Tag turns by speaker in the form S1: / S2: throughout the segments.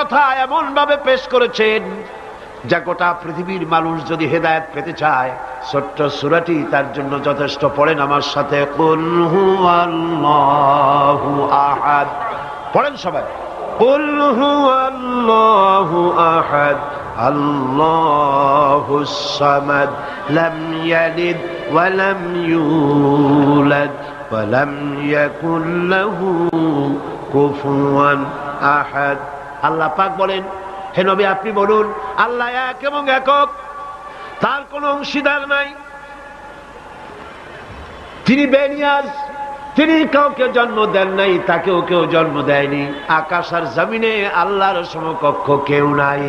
S1: কথা এমন ভাবে পেশ করেছেন যা গোটা পৃথিবীর মানুষ যদি হেদায়েত পেতে চায় ছোট্ট সূরাটি তার জন্য যথেষ্ট। পড়েন আমার সাথে, কুল হুয়াল্লাহু আহাদ। পড়েন সবাই, কুল হুয়াল্লাহু আহাদ আল্লাহুস সামাদ লাম ইয়ালিদ ওয়া লাম ইউলাদ ওয়া লাম ইয়াকুল লাহু কুফুয়ান আহাদ। আল্লাহ পাক বলেন, হে নবী আপনি বলুন, আল্লাহ এক এবং একক, তার কোনো অংশীদার নাই, তিনি বেনিয়াজ, তিনি কাউকে জন্ম দেন নাই, তাকেও কেউ জন্ম দেয়নি। আকাশ আর জমিনে আল্লাহর সমকক্ষ কেউ নাই,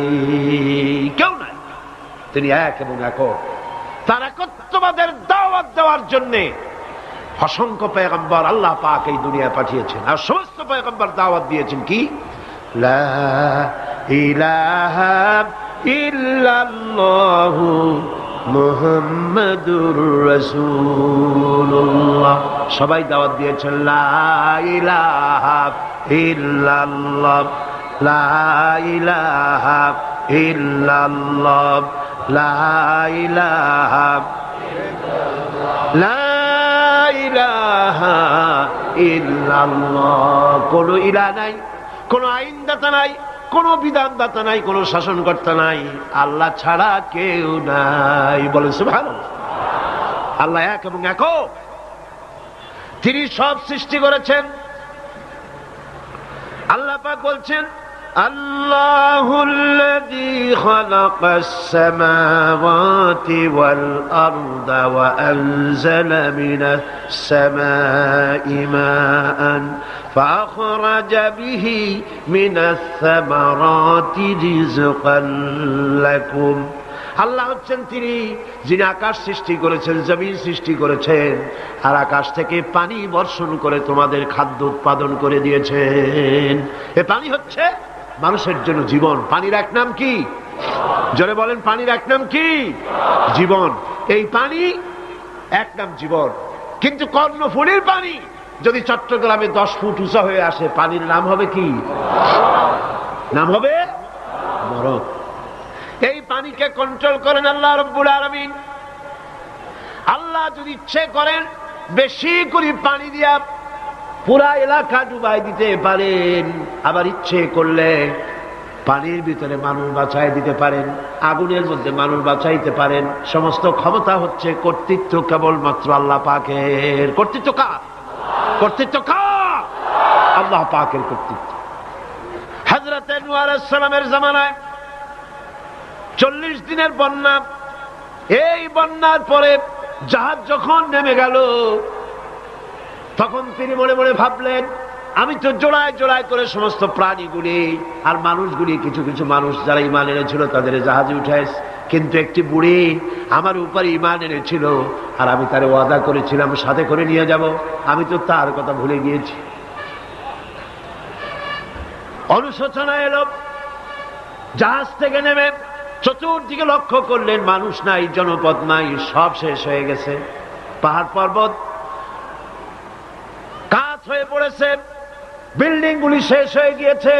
S1: কেউ নাই। তিনি এক এবং একক। তার একত্ববাদের দাওয়াত দেওয়ার জন্য অসংখ্য পয়গম্বর আল্লাহ পাক এই দুনিয়ায় পাঠিয়েছেন। আর সমস্ত পয়গম্বর দাওয়াত দিয়েছেন কি, লা ইলাহা ইল্লাল্লাহু মুহাম্মাদুর রাসূলুল্লাহ। সবাই দাওয়াত দিয়েছেন লা ইলাহা ইল্লাল্লাহ, লা ইলাহা ইল্লাল্লাহ, লা ইলাহা লা ইলাহা ইল্লাল্লাহ। কোন ইলাহ নাই, কোন আইনদাতা নাই, কোন বিধানদাতা নাই, কোন শাসনকর্তা নাই, আল্লাহ ছাড়া কেউ নাই। বলেন সুবহানাল্লাহ। আল্লাহ এক এবং একক, তিনি সব সৃষ্টি করেছেন। আল্লাহ পাক বলছেন, আল্লাহুল্লাযী খালাকাস সামাওয়াতি ওয়াল আরদা ওয়া আনজালা মিনাস সামাই মাআন فأخرج به من الثمرات رزقا لكم। আল্লাহ হচ্ছেন তিনি যিনি আকাশ সৃষ্টি করেছেন, জমিন সৃষ্টি করেছেন, আর আকাশ থেকে পানি বর্ষণ করে তোমাদের খাদ্য উৎপাদন করে দিয়েছেন। এ পানি হচ্ছে মানুষের জন্য জীবন। পানির এক নাম কি? জোরে বলেন, পানির এক নাম কি? জীবন। এই পানি এক নাম জীবন। কিন্তু কর্ণফুলীর পানি যদি চট্টগ্রামে 10 ফুট উঁচা হয়ে আসে, পানির নাম হবে কি? নাম হবে মরণ। এই পানিকে কন্ট্রোল করেন আল্লাহ রাব্বুল আলামিন। আল্লাহ যদি ইচ্ছে করেন বেশি করে পানি দিয়া পুরা এলাকা ডুবাই দিতে পারেন, আবার ইচ্ছে করলে পানির ভিতরে মানুষ বাঁচাই দিতে পারেন, আগুনের মধ্যে মানুষ বাঁচাইতে পারেন। সমস্ত ক্ষমতা হচ্ছে, কর্তৃত্ব কেবলমাত্র আল্লাহ পাকের। কর্তৃত্ব কার? কর্তৃত্ব কার? আল্লাহ পাকের কর্তৃত্ব। হযরত নূহ আলাইহিস সালামের জামানায় 40 দিনের বন্যা। এই বন্যার পরে জাহাজ যখন নেমে গেল, তখন তিনি মনে মনে ভাবলেন, আমি তো জোড়ায় জোড়ায় করে সমস্ত প্রাণীগুলি আর মানুষগুলি, কিছু কিছু মানুষ যারা ঈমান এনেছিল তাদের জাহাজে উঠাইছে, কিন্তু একটি বুড়ি আমার উপর ঈমান এনেছিল আর আমি তার ওয়াদা করেছিলাম সাথে করে নিয়ে যাব, আমি তো তার কথা ভুলে গিয়েছি। অনুশোচনা এলো। জাহাজ থেকে নেমে চতুর্দিকে লক্ষ্য করলেন, মানুষ নাই, জনপদ নাই, সব শেষ হয়ে গেছে। পাহাড় পর্বত কাজ হয়ে পড়েছে, বিল্ডিং গুলি শেষ হয়ে গিয়েছে,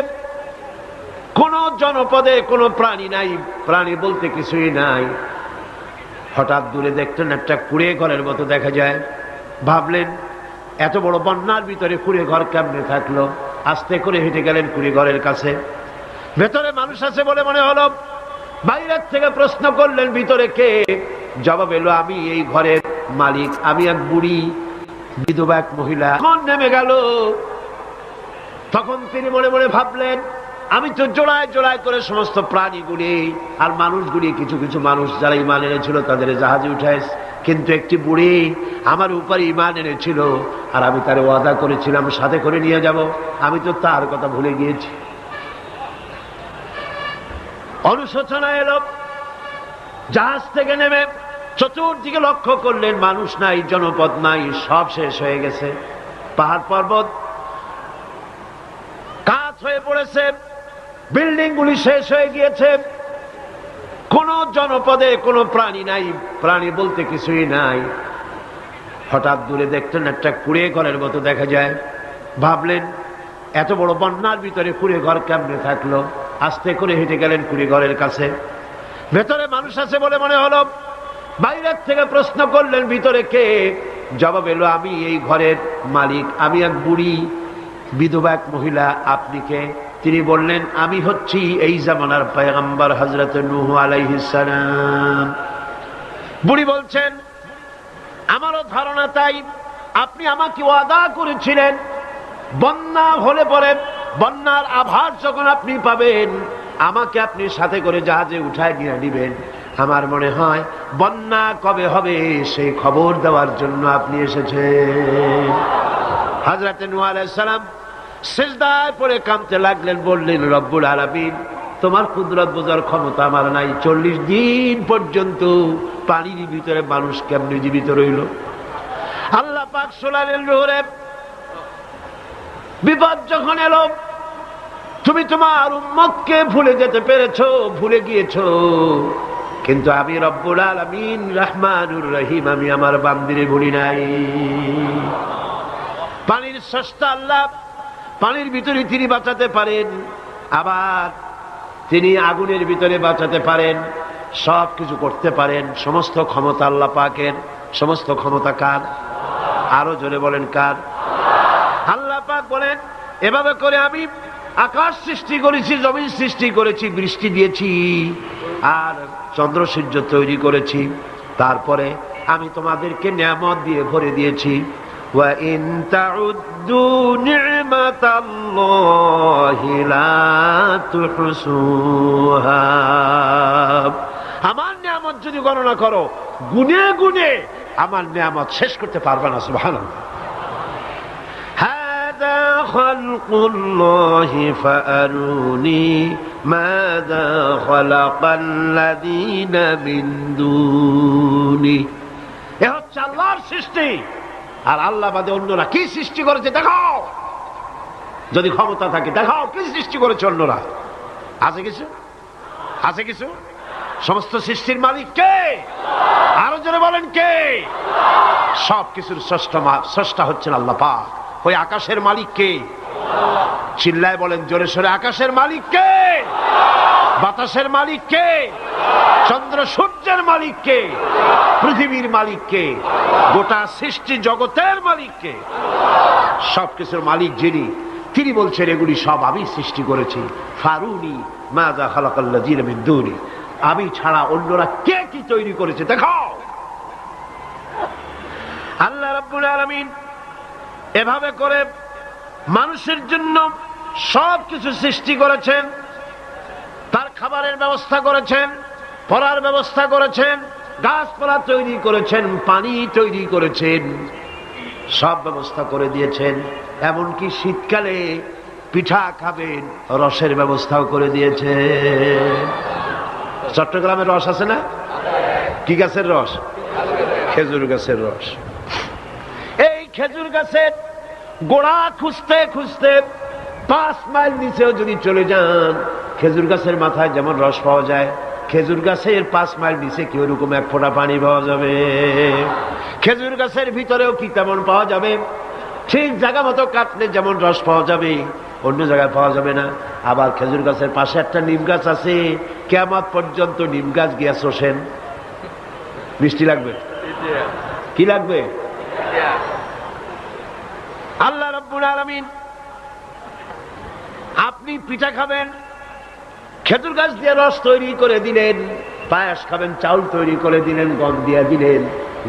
S1: কোন জনপদে কোনো প্রাণী নাই, প্রাণী বলতে কিছুই নাই। হঠাৎ দূরে দেখলেন একটা কুড়ে ঘরের মতো দেখা যায়। ভাবলেন এত বড় বন্যার ভিতরে কুড়ে ঘর কেমনে থাকলো? আস্তে করে হেঁটে গেলেন কুড়ে ঘরের কাছে। ভেতরে মানুষ আছে বলে মনে হলো। বাইরের থেকে প্রশ্ন করলেন, ভিতরে কে? জবাব এলো, আমি এই ঘরের মালিক, আমি এক বুড়ি বিধবা এক মহিলা। তখন নেমে গেল। তখন তিনি মনে মনে ভাবলেন, আমি তো জোড়ায় জোড়ায় করে সমস্ত প্রাণীগুলি আর মানুষগুলি, কিছু কিছু মানুষ যারা ঈমান এনেছিল তাদের জাহাজে উঠাইছে, কিন্তু একটি বুড়ি আমার উপর ঈমান এনেছিল আর আমি তার ওয়াদা করেছিলাম সাথে করে নিয়ে যাব, আমি তো তার কথা ভুলে গিয়েছি। অনুশোচনা এলো। জাহাজ থেকে নেমে চতুর্দিকে লক্ষ্য করলেন, মানুষ নাই, জনপদ নাই, সব শেষ হয়ে গেছে। পাহাড় পর্বত কাজ হয়ে পড়েছে, বিল্ডিং গুলি শেষ হয়ে গিয়েছে, কোন জনপদে কোনো প্রাণী নাই, প্রাণী বলতে কিছুই নাই। হঠাৎ দূরে দেখলেন একটা কুড়ে ঘরের মতো দেখা যায়। ভাবলেন এত বড় বন্যার ভিতরে কুড়ে ঘর কেমনে থাকলো? আস্তে করে হেঁটে গেলেন কুড়ি ঘরের কাছে। ভেতরে মানুষ আছে বলে মনে হলো। বাইরের থেকে প্রশ্ন করলেন, ভিতরে কে? জবাব এলো, আমি এই ঘরের মালিক, আমি এক বুড়ি বিধবা এক মহিলা। আপনি কে? তিনি বললেন, আমি হচ্ছি এই জামানার পয়গম্বর হযরত নূহ আলাইহিস সালাম। বুড়ি বলছেন, আমারও ধারণা তাই। আপনি আমাকে ওয়াদা করেছিলেন বন্যা হলে পরে, বন্যার আভাস যখন আপনি পাবেন, আমাকে আপনি সাথে করে জাহাজে উঠায় নিয়ে নিবেন। আমার মনে হয় বন্যা কবে হবে সেই খবর দেওয়ার জন্য আপনি এসেছেন। হযরত নূহ আলাইহিস সালাম সিজদায় পড়ে কাঁদতে লাগলেন, বললেন, রব্বুল আলামিন, তোমার কুদরত বোঝার ক্ষমতা আমার নাই। 40 দিন পর্যন্ত পানির ভিতরে মানুষ কেমনে জীবিত রইল? আল্লাহ পাক শোনালেন, নূরে, বিপদ যখন এলো, তুমি তোমার উম্মতকে ভুলে যেতে পেরেছো, ভুলে গিয়েছো, কিন্তু আমি রব্বুল আলামিন রহমানুর রহিম, আমি আমার বান্দিরে ভুলি নাই। পানির স্রষ্টা আল্লাহ, পানির ভিতরে তিনি বাঁচাতে পারেন, আবার তিনি আগুনের ভিতরে বাঁচাতে পারেন, সব কিছু করতে পারেন। সমস্ত ক্ষমতা আল্লাহ পাকের। সমস্ত ক্ষমতা কার? আরো জোরে বলেন, কার? আল্লাহ পাক বলেন, এভাবে করে আমি আকাশ সৃষ্টি করেছি, জমিন সৃষ্টি করেছি, বৃষ্টি দিয়েছি, আর চন্দ্র সূর্য তৈরি করেছি। তারপরে আমি তোমাদেরকে নিয়ামত দিয়ে ভরে দিয়েছি। ওয়া ইন তাউদ্দু নি'মাতাল্লাহি লা তুহসুহা। আমার নিয়ামত যদি গণনা করো, গুনে গুনে আমার নিয়ামত শেষ করতে পারবে না। সুবহানাল্লাহ। হাদা খালকুল্লাহি ফাআরুনি মাযা খালাকাল্লাযীনা মিন দুনি। এ হচ্ছে আল্লাহর সৃষ্টি, আর আল্লাহ বাদে অন্যরা কি সৃষ্টি করেছে দেখাও। যদি ক্ষমতা থাকে দেখাও কি সৃষ্টি করেছে অন্যরা। আছে কিছু? আছে কিছু? সমস্ত সৃষ্টির মালিক কে? আরো জোরে বলেন, কে? সব কিছুর স্রষ্টা হচ্ছেন আল্লাহ পাক। ওই আকাশের মালিক কে? চিল্লায় বলেন জোরে সোরে, আকাশের মালিক কে? বাতাসের মালিক কে? চন্দ্র সূর্যের মালিক কে? পৃথিবীর মালিক কে? গোটা সৃষ্টি জগতের মালিক কে? সবকিছুর মালিক যিনি, তিনি বলছেন এগুলি সব আমি সৃষ্টি করেছি। ফারুনি মাযা খালাকাল্লাযীনা মিন দুনি। আমি ছাড়া অন্যরা কে কি তৈরি করেছে দেখাও। আল্লাহ রাব্বুল আলামিন এভাবে করে মানুষের জন্য সব কিছু সৃষ্টি করেছেন। তার খাবারের ব্যবস্থা করেছেন, পড়ার ব্যবস্থা করেছেন, গাছপালা তৈরি করেছেন, পানি তৈরি করেছেন, সব ব্যবস্থা করে দিয়েছেন। এমনকি শীতকালে পিঠা খাবেন, রসের ব্যবস্থাও করে দিয়েছে। চট্টগ্রামের রস আছে না? কি গাছের রস? খেজুর গাছের রস। এই খেজুর গাছের গোড়া খুঁজতে খুঁজতে 5 মাইল নিচেও যদি চলে যান, খেজুর গাছের মাথায় যেমন রস পাওয়া যায়, খেজুর গাছের 5 মাইল নিচে কি ওরকম এক ফোঁটা পানি পাওয়া যাবে? খেজুর গাছের ভিতরেও কি তেমন পাওয়া যাবে? ঠিক জায়গা মতো কাটলে যেমন রস পাওয়া যাবে, অন্য জায়গায় পাওয়া যাবে না। আবার খেজুর গাছের পাশে একটা নিম গাছ আছে, কিয়ামত পর্যন্ত নিম গাছ গিয়া শোষেন। মিষ্টি লাগবে? কি লাগবে? আল্লাহ রাব্বুল আলামিন, আপনি পিঠা খাবেন, খেজুর গাছ দিয়ে রস তৈরি করে দিলেন। পায়েস খাবেন, চাউল তৈরি করে দিলেন, গম দিয়ে দিলেন।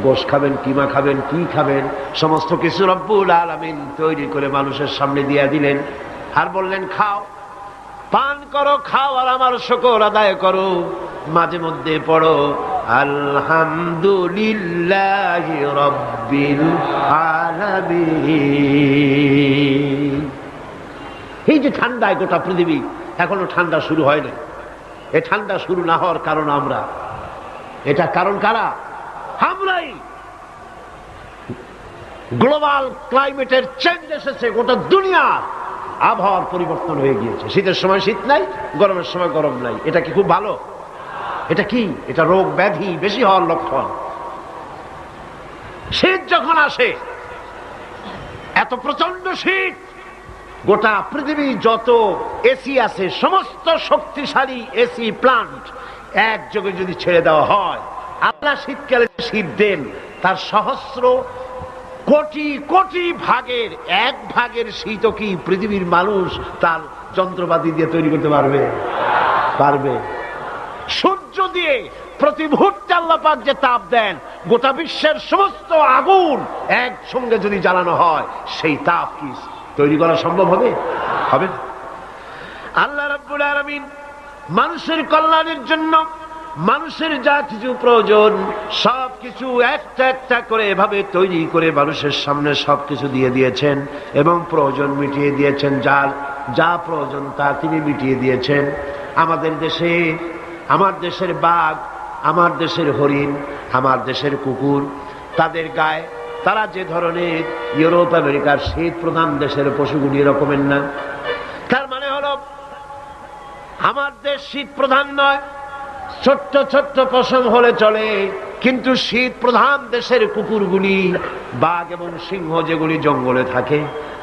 S1: গোশ খাবেন, কিমা খাবেন, কি খাবেন, সমস্ত কিছু রব্বুল আলামিন তৈরি করে মানুষের সামনে দিয়ে দিলেন। আর বললেন খাও, পান করো, খাও, আর আমার শুকর আদায় করো। মাঝে মধ্যে পড়ো আলহামদুলিল্লাহি রাব্বিল আলামিন। এই যে ঠান্ডায় গোটা পৃথিবী, এখনো ঠান্ডা শুরু হয় না। এই ঠান্ডা শুরু না হওয়ার কারণ আমরা। এটা কারণ কারা? আমরাই। গ্লোবাল ক্লাইমেটের চেঞ্জ এসেছে, গোটা দুনিয়ার আবহাওয়ার পরিবর্তন হয়ে গিয়েছে। শীতের সময় শীত নাই, গরমের সময় গরম নাই। এটা কি খুব ভালো? এটা কি? এটা রোগ ব্যাধি বেশি হওয়ার লক্ষণ। শীত যখন আসে, এত প্রচন্ড শীত, গোটা পৃথিবী যত এসি আছে, সমস্ত শক্তিশালী এসি প্লান্ট একযোগে যদি ছেড়ে দেওয়া হয়, আল্লাহ শীতকালে শীত দেন, তার সহস্র কোটি কোটি ভাগের এক ভাগের শীতও কি পৃথিবীর মানুষ তার যন্ত্রপাতি দিয়ে তৈরি করতে পারবে? পারবে। সূর্য দিয়ে প্রতি মুহূর্তে আল্লাহ পাক যে তাপ দেন, গোটা বিশ্বের সমস্ত আগুন একসঙ্গে যদি জ্বালানো হয়, সেই তাপ কি তৈরি করা সম্ভব হবে? হবে না। আল্লাহ রাব্বুল আলামিন মানুষের কল্যাণের জন্য মানুষের যা কিছু প্রয়োজন সবকিছু একটা একটা করে এভাবে তৈরি করে মানুষের সামনে সবকিছু দিয়ে দিয়েছেন এবং প্রয়োজন মিটিয়ে দিয়েছেন। যার যা প্রয়োজন তা তিনি মিটিয়ে দিয়েছেন। আমাদের দেশে, আমার দেশের বাঘ, আমার দেশের হরিণ, আমার দেশের কুকুর, তাদের গায়ে তারা যে ধরনের ইউরোপ আমেরিকার শীত প্রধান দেশের পশুগুলি এরকমের না। তার মানে হলো আমার দেশ শীত প্রধান নয়, ছোট্ট ছোট্ট পশম হলে চলে, কিন্তু শীত প্রধান দেশের কুকুরগুলি, বাঘ এবং সিংহ যেগুলি জঙ্গলে থাকে,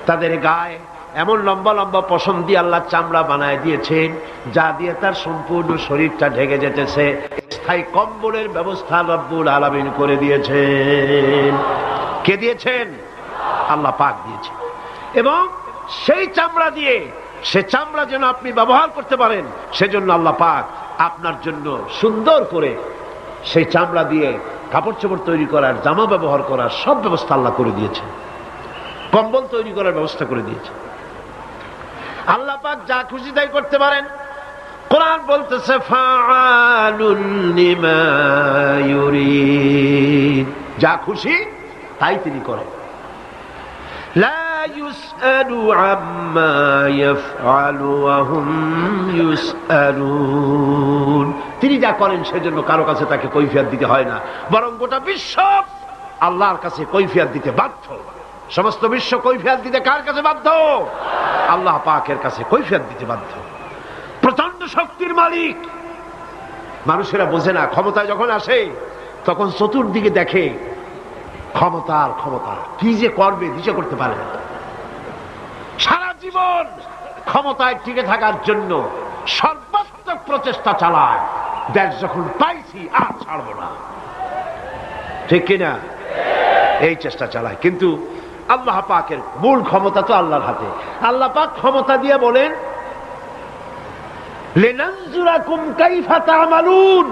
S1: তাদের গায়ে এমন লম্বা লম্বা পশম দিয়ে আল্লাহ চামড়া বানায় দিয়েছেন, যা দিয়ে তার সম্পূর্ণ শরীরটা ঢেকে যেতেছে। স্থায়ী কম্বলের ব্যবস্থা রব্বুল আলামিন করে দিয়েছেন। কে দিয়েছেন? আল্লাহ পাক দিয়েছেন। এবং সেই চামড়া দিয়ে, সে চামড়া যেন আপনি ব্যবহার করতে পারেন, সেজন্য আল্লাহ পাক আপনার জন্য সুন্দর করে সেই চামড়া দিয়ে কাপড় চোপড় তৈরি করার, জামা ব্যবহার করার সব ব্যবস্থা আল্লাহ করে দিয়েছে। কম্বল তৈরি করার ব্যবস্থা করে দিয়েছে। আল্লাহ পাক যা খুশি তাই করতে পারেন। কোরআন বলতেছে ফাআলুন লিমা ইউরিদ, যা খুশি তাই তিনি করেন। লা ইউসআলু আম্মা ইয়াফআলু ওয়া হুম ইউসআলুন, তিনি যা করেন সেজন্য কারো কাছে তাকে কৈফিয়ত দিতে হয় না, বরং গোটা বিশ্ব আল্লাহর কাছে কৈফিয়ত দিতে বাধ্য। সমস্ত বিশ্ব কৈফিয়ত দিতে কার কাছে বাধ্য? আল্লাহ পাকের কাছে কৈফিয়ত দিতে বাধ্য। প্রচন্ড শক্তির মালিক। মানুষেরা বোঝে না, ক্ষমতায় যখন আসে তখন চতুর্দিকে দেখে ক্ষমতার ক্ষমতা, কি যে করবে দিশা করতে পারে না। সারা জীবন ক্ষমতায় টিকে থাকার জন্য সর্বাত্মক প্রচেষ্টা চালায়, দেশ যখন পাইছি আর ছাড়বো না, ঠিক কিনা? এই চেষ্টা চালায়। কিন্তু আল্লাহ পাকের মূল ক্ষমতা তো আল্লাহর হাতে। আল্লাহ পাক ক্ষমতা দিয়ে বলেন লিনানজুরাকুম কাইফা তা'মালুন,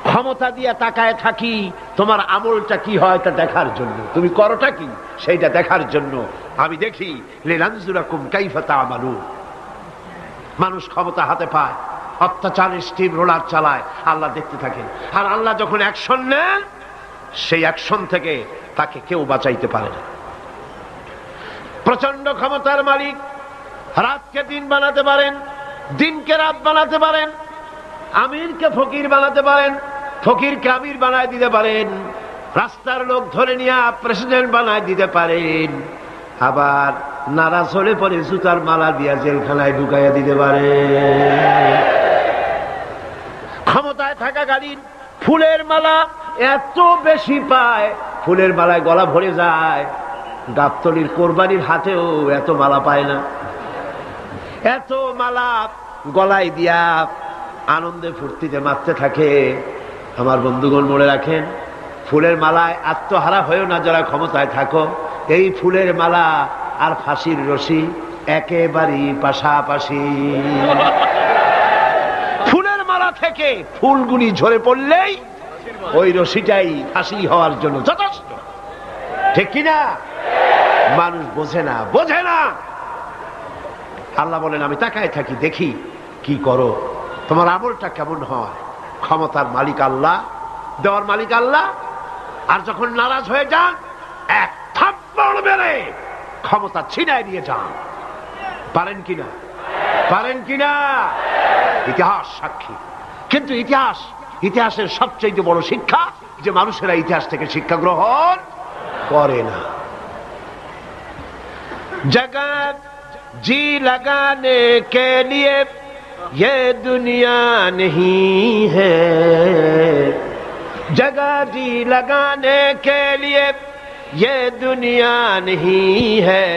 S1: ক্ষমতা দিয়ে তাকায় থাকি তোমার আমলটা কি হয় তা দেখার জন্য, তুমি করোটা কি সেইটা দেখার জন্য আমি দেখি। লিনানজুরাকুম কাইফা তা'মালুন। মানুষ ক্ষমতা হাতে পায়, অত্যাচারের স্টিম রোলার চালায়, আল্লাহ দেখতে থাকেন। আর আল্লাহ যখন অ্যাকশন নেন, সেই অ্যাকশন থেকে তাকে কেউ বাঁচাইতে পারে না। প্রচন্ড ক্ষমতার মালিক। রাতকে দিন বানাতে পারেন, দিনকে রাত বানাতে পারেন, আমিরকে ফকির বানাতে পারেন, ফকিরকে আমির বানায় দিতে পারেন, রাস্তার লোক ধরে নিয়ে প্রেসিডেন্ট বানায় দিতে পারেন, আবার নারাজ হলে পরে জুতার মালা দিয়া জেলখানায় ঢুকাইয়া দিতে পারেন। ক্ষমতায় থাকাকালীন ফুলের মালা এত বেশি পায়, ফুলের মালায় গলা ভরে যায়। গাবতলির কোরবানির হাতেও এত মালা পায় না। এত মালা গলায় দিয়া আনন্দে ফুর্তিতে মারতে থাকে। আমার বন্ধুগণ মনে রাখেন, ফুলের মালায় আত্মহারা হয়েও না যারা ক্ষমতায় থাকো। এই ফুলের মালা আর ফাঁসির রশি একেবারেই পাশাপাশি। ফুলের মালা থেকে ফুলগুলি ঝরে পড়লেই ওই রশিটাই ফাঁসি হওয়ার জন্য যথেষ্ট, ঠিক কিনা? মানুষ বোঝে না, বোঝে না। আল্লাহ বলেন আমি তাকায় থাকি, দেখি কি করো, তোমার আমলটা কেমন হয়। ক্ষমতার মালিক আল্লাহ, দেওয়ার মালিক আল্লাহ। আর যখন নারাজ হয়ে যান, এক থাপ্পড় মেরে ক্ষমতা ছিনায় নিয়ে যান। পারেন কিনা? পারেন কিনা? ইতিহাস সাক্ষী। কিন্তু ইতিহাসের সবচেয়ে বড় শিক্ষা যে মানুষেরা ইতিহাস থেকে শিক্ষা গ্রহণ করে না। जगत जी लगाने के लिए ये दुनिया नहीं है, जगह जी लगाने के लिए ये दुनिया नहीं है,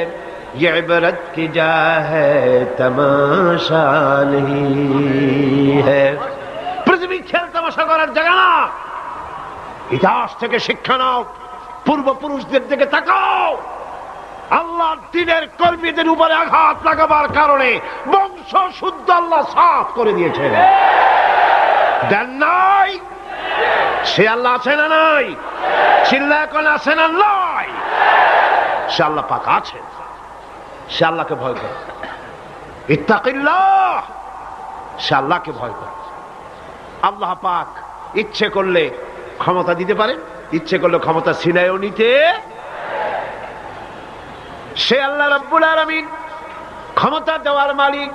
S1: ये इबरत की जा है तमाशा नहीं है। পৃথিবী খেল তামাশা করার জায়গা না। ইতিহাস থেকে শিক্ষা নাও, পূর্বপুরুষদের দিকে তাকাও। আল্লাহর দ্বীনের কর্মীদের উপরে আঘাত লাগাবার কারণে বংশ শুদ্ধ আল্লাহ সাফ করে দিয়েছেন। দেন নাই? সে আল্লাহ আছে না নাই? চিল্লায় কোন আছে না নাই? সে আল্লাহ পাক আছে। সে আল্লাহকে ভয় করে। ইত্তাকিল্লাহ, সে আল্লাহকে ভয় করে। আল্লাহ পাক ইচ্ছে করলে ক্ষমতা দিতে পারেন, ইচ্ছে করলে ক্ষমতা ছিনায়ও নিতে। সে আল্লাহ রাব্বুল আলামিন ক্ষমতা দেওয়ার মালিক,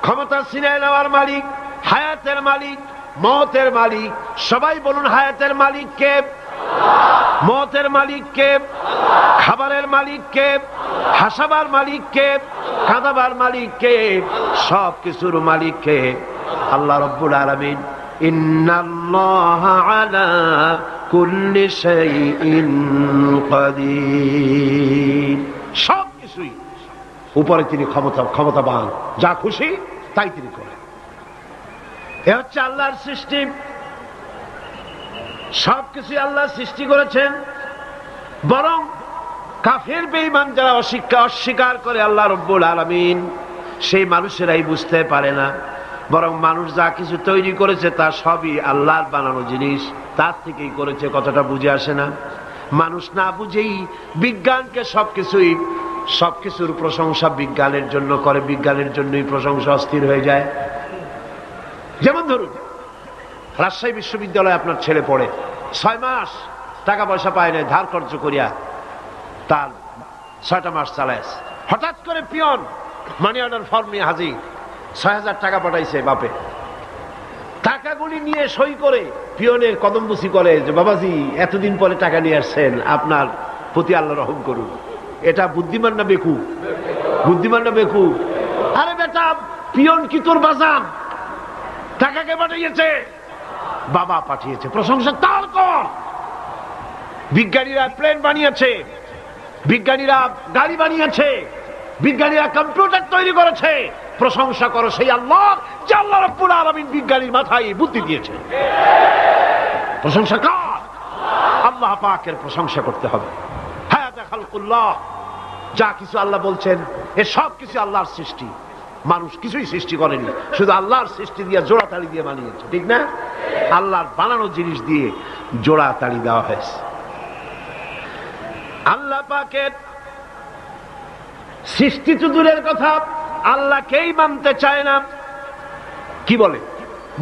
S1: ক্ষমতা ছিনায় নেওয়ার মালিক, হায়াতের মালিক, মওতের মালিক। সবাই বলুন, হায়াতের মালিক কে? মওতের মালিক কে? খাবারের মালিক কে? হাসাবার মালিক কে? কাঁদাবার মালিক কে? সব কিছুর মালিক কে? আল্লাহ রাব্বুল আলামিন। ইন্নাল্লাহা আলা কুল্লি শাইইন কাদির। সব কিছুই উপরে তিনি ক্ষমতাবান, যা খুশি তাই তিনি করেন। এ হচ্ছে আল্লাহর সৃষ্টি। সবকিছু আল্লাহ সৃষ্টি করেছেন। বরং কাফের বেঈমান যারা অস্বীকার করে আল্লাহ রাব্বুল আলামিন, সেই মানুষেরাই বুঝতে পারে না। বরং মানুষ যা কিছু তৈরি করেছে তা সবই আল্লাহর বানানো জিনিস, তার থেকেই করেছে। কথাটা বুঝে আসে না? মানুষ না বুঝেই বিজ্ঞানকে সবকিছুর প্রশংসা বিজ্ঞানের জন্য করে, বিজ্ঞানের জন্যই প্রশংসা অস্থির হয়ে যায়। যেমন ধরুন, রাজশাহী বিশ্ববিদ্যালয়ে আপনার ছেলে পড়ে, 6 মাস টাকা পয়সা পায় না, ধার খরচ করিয়া তার 6টা মাস চালায়। হঠাৎ করে পিয়ন মানি অর্ডার ফর্ম নিয়ে হাজির, 6,000 টাকা পাঠাইছে বাপে। টাকাগুলি নিয়ে সই করে পিয়নের কদমবুসি করে যে, বাবাজি এতদিন পরে টাকা নিয়ে আসছেন, আপনার প্রতি আল্লাহ রহম করুন। এটা বুদ্ধিমান না বেকুব? বুদ্ধিমান না বেকুব? আরে বেটা, পিয়ন কি তোর বাজান? টাকাকে পাঠিয়েছে, বাবা পাঠিয়েছে, প্রশংসা তার কর। বিজ্ঞানীরা প্লেন বানিয়েছে, বিজ্ঞানীরা গাড়ি বানিয়েছে, বিজ্ঞানীরা কম্পিউটার তৈরি করেছে, প্রশংসা করো সেই আল্লাহ যে আল্লাহ রাব্বুল আলামিন বিজ্ঞানীর মাথায় বুদ্ধি দিয়েছে। প্রশংসা কার? আল্লাহ পাকের প্রশংসা করতে হবে। হায়াত খালকুল্লাহ, যা কিছু আল্লাহ বলছেন এ সব কিছু আল্লাহর সৃষ্টি। মানুষ কিছুই সৃষ্টি করেনি, শুধু আল্লাহর সৃষ্টি দিয়ে জোড়া তালি দিয়ে বানিয়েছে, ঠিক না? আল্লাহর বানানো জিনিস দিয়ে জোড়া তালি দেওয়া হয়েছে। আল্লাহ পাকের সৃষ্টি তো দূরের কথা, আল্লাহকেই মানতে চায় না। কি বলে?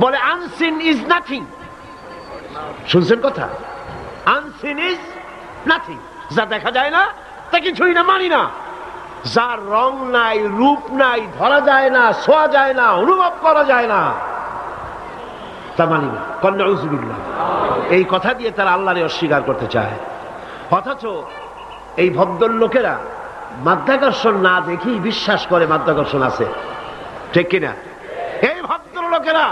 S1: বলে আনসিন ইজ নাথিং। শুনছেন কথা? আনসিন ইজ নাথিং, যা দেখা যায় না তা কিছুই না, মানি না। যার রং নাই, রূপ নাই, ধরা যায় না, ছোঁয়া যায় না, অনুভব করা যায় না, তা মানি না। নাউযুবিল্লাহ। এই কথা দিয়ে তারা আল্লাহরে অস্বীকার করতে চায়। অথচ এই ভদ্রলোকেরা মাধ্যাকর্ষণ না দেখেই বিশ্বাস করে মাধ্যাকর্ষণ আছে, ঠিক কিনা? এই ভদ্রলোকেরা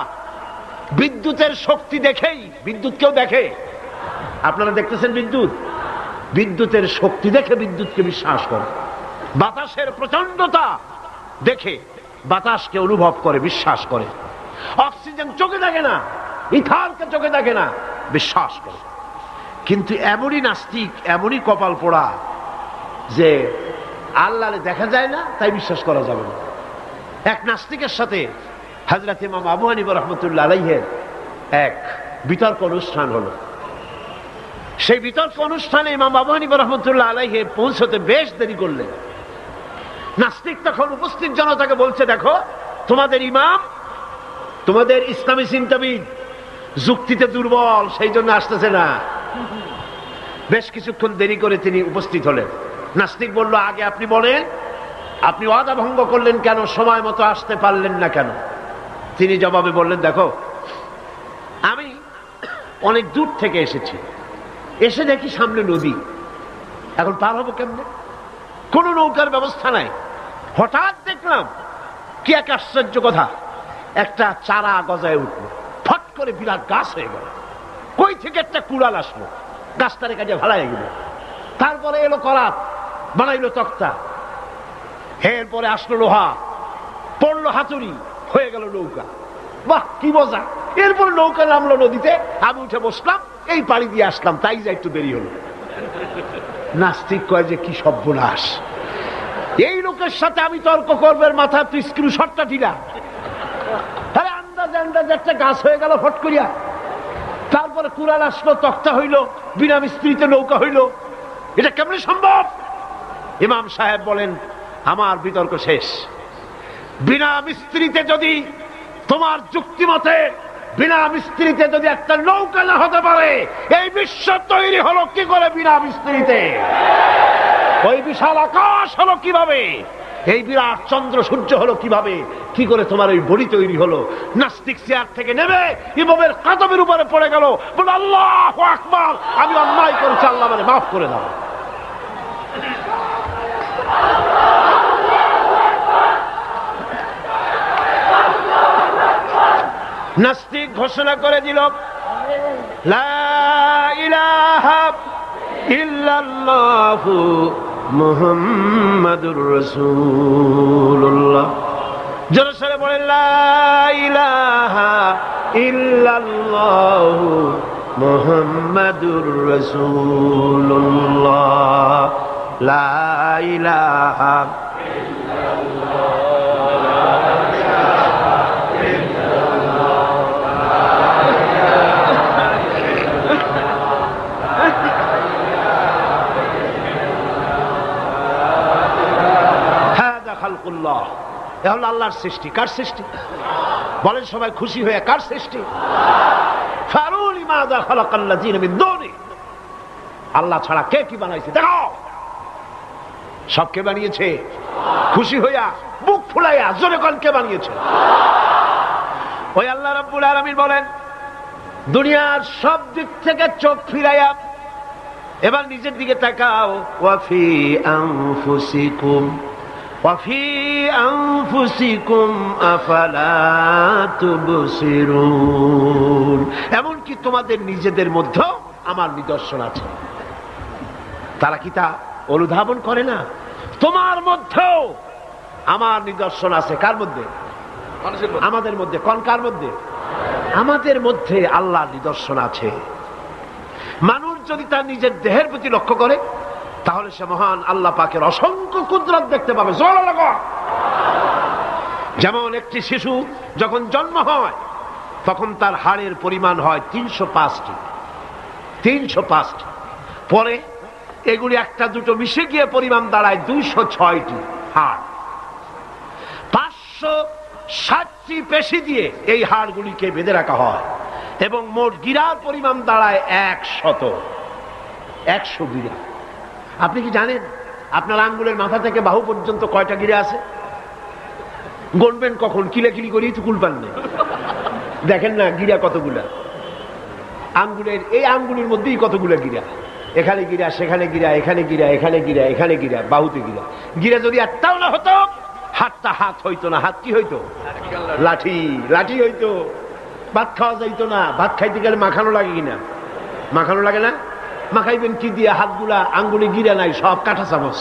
S1: বিদ্যুতের শক্তি দেখেই, বিদ্যুৎকেও দেখে। আপনারা দেখতেছেন বিদ্যুৎ, বিদ্যুতের শক্তি দেখে বিদ্যুৎকে বিশ্বাস করে। বাতাসের প্রচন্ডতা দেখে বাতাসকে অনুভব করে, বিশ্বাস করে। অক্সিজেন চোখে দেখে না, ইথারকে চোখে দেখে না, বিশ্বাস করে। কিন্তু এমনই নাস্তিক, এমনই কপাল পোড়া যে আল্লাহরে দেখা যায় না তাই বিশ্বাস করা যাবে না। এক নাস্তিকের সাথে হযরত ইমাম আবু হানিফা রাহমাতুল্লাহ আলাইহির এক বিতর্ক অনুষ্ঠান হলো। সেই বিতর্ক অনুষ্ঠানে ইমাম আবু হানিফা রাহমাতুল্লাহ আলাইহি পৌঁছতে বেশ দেরি করলেন। নাস্তিক তখন উপস্থিত জনতাকে বলছে, দেখো তোমাদের ইমাম, তোমাদের ইসলামী চিন্তাবিদ যুক্তিতে দুর্বল, সেই জন্য আসতেছে না। বেশ কিছুক্ষণ দেরি করে তিনি উপস্থিত হলেন। নাস্তিক বলল, আগে আপনি বলেন, আপনি ওয়াদা ভঙ্গ করলেন কেন? সময় মতো আসতে পারলেন না কেন? তিনি জবাবে বললেন, দেখো আমি অনেক দূর থেকে এসেছি, এসে দেখি সামনে নদী, এখন পার হবো কেমনে? কোন নৌকার ব্যবস্থা নাই। হঠাৎ দেখলাম কি এক আশ্চর্য কথা, একটা চারা গজায় উঠলো, ফট করে বিরাট গাছ হয়ে গেল। কই থেকে একটা কুড়াল আসলো, গাছটারে কাজে ভালাই গেল। তারপরে এলো করাত, বানাইলো তক্তা। এরপরে আসলো লোহা, পড়লো হাতুড়ি, হয়ে গেল নৌকা। বাহ কি মজা! এরপরে নৌকা নামলো নদীতে, আমি উঠে বসলাম, এই পাড়ি দিয়ে আসলাম, তাই যা একটু দেরি হলো। নাস্তিক কয় যে কি সর্বনাশ, এই লোকের সাথে আমি তর্ক করবার মাথা তুই স্ক্রু শটটা ঢিলা। আরে আন্দাজ আন্দাজ একটা গাছ হয়ে গেল ফট করিয়া। তারপরে কুড়াল আসলো, তক্তা হইল, বিনা মিস্ত্রিতে নৌকা হইল, এটা কেমনে সম্ভব? ইমাম সাহেব বলেন আমার বিতর্ক শেষ। বিনা মিস্ত্রিতে যদি, তোমার যুক্তি মতে বিনা মিস্ত্রিতে যদি একটা নৌকা না হতে পারে, এই বিশ্ব তৈরি হলো কি করে বিনা মিস্ত্রিতে? ওই বিশাল আকাশ হলো কিভাবে? এই বিরাট চন্দ্র সূর্য হলো কিভাবে? কি করে তোমার ওই বডি তৈরি হলো? নাস্তিক চেয়ার থেকে নেমে ইমামের কাদমের উপরে পড়ে গেল, বলে আল্লাহু আকবার, আমি অন্যায় করেছি, আল্লাহ আমারে মাফ করে দাও। নাস্তিক ঘোষণা করে দিল লা ইলাহা ইল্লাল্লাহু মুহাম্মাদুর রাসূলুল্লাহ। জোরে সরে বলেন লা ইলাহা ইল্লাল্লাহু মুহাম্মাদুর রাসূলুল্লাহ। লা ইলাহা আল্লাহর সৃষ্টি। কার সৃষ্টি বলেন সবাই খুশি হয়ে? কার সৃষ্টি? আল্লাহ ছাড়া কে কি বানাইছে দেখো, সব কে বানিয়েছে? খুশি হইয়া বুক ফুলাইয়া জোরে কোন কে বানিয়েছে? ওই আল্লাহ রাব্বুল আলামিন বলেন দুনিয়ার সব দিক থেকে চোখ ফিরাইয়া এবার নিজের দিকে তাকাও। ওয়াফি আনফুসিকুম ওয়াফি আনফুসিকুম আফালা তুবসিরুন। এমনকি তোমাদের নিজেদের মধ্যেও আমার নিদর্শন আছে। তারা কি তা অনুধাবন করে না? তোমার মধ্যেও আমার নিদর্শন আছে। কার মধ্যে? আমাদের মধ্যে। কোন কার মধ্যে? আমাদের মধ্যে আল্লাহর নিদর্শন আছে। মানুষ যদি তার নিজের দেহের প্রতি লক্ষ্য করে তাহলে সে মহান আল্লাহ পাকের অসংখ্য কুদরত দেখতে পাবে। যেমন একটি শিশু যখন জন্ম হয় তখন তার হাড়ের পরিমাণ হয় 305টি। 305টি। পরে এগুলি একটা দুটো মিশে গিয়ে পরিমাণ দাঁড়ায় 206টি হাড়। 560টি পেশি দিয়ে এই হাড়গুলিকে বেঁধে রাখা হয় এবং মোট গিরার পরিমাণ দাঁড়ায় 100 গিরা। আপনি কি জানেন আপনার আঙ্গুলের মাথা থেকে বাহু পর্যন্ত কয়টা গিরা আছে? গণবেন কখন? কিলাকিলি করেই তো কুল পান না। দেখেন না গিরা কতগুলা আঙ্গুলের, এই আঙ্গুলের মধ্যেই কতগুলা গিরা। এখানে গিরা, সেখানে গিরা, এখানে গিরা, এখানে গিরা, এখানে গিরা, বাহুতে গিরা। গিরা যদি একটাও না হতো হাতটা হাত হইতো না। হাত কি হইতো? লাঠি। লাঠি হইতো। ভাত খাওয়া যাইতো না। ভাত খাইতে গেলে মাখানো লাগে কিনা? মাখানো লাগে না? মাখাইবেন কি দিয়ে? হাতগুলা আঙ্গুলে গিরা নাই, সব কাঁটা চামচ।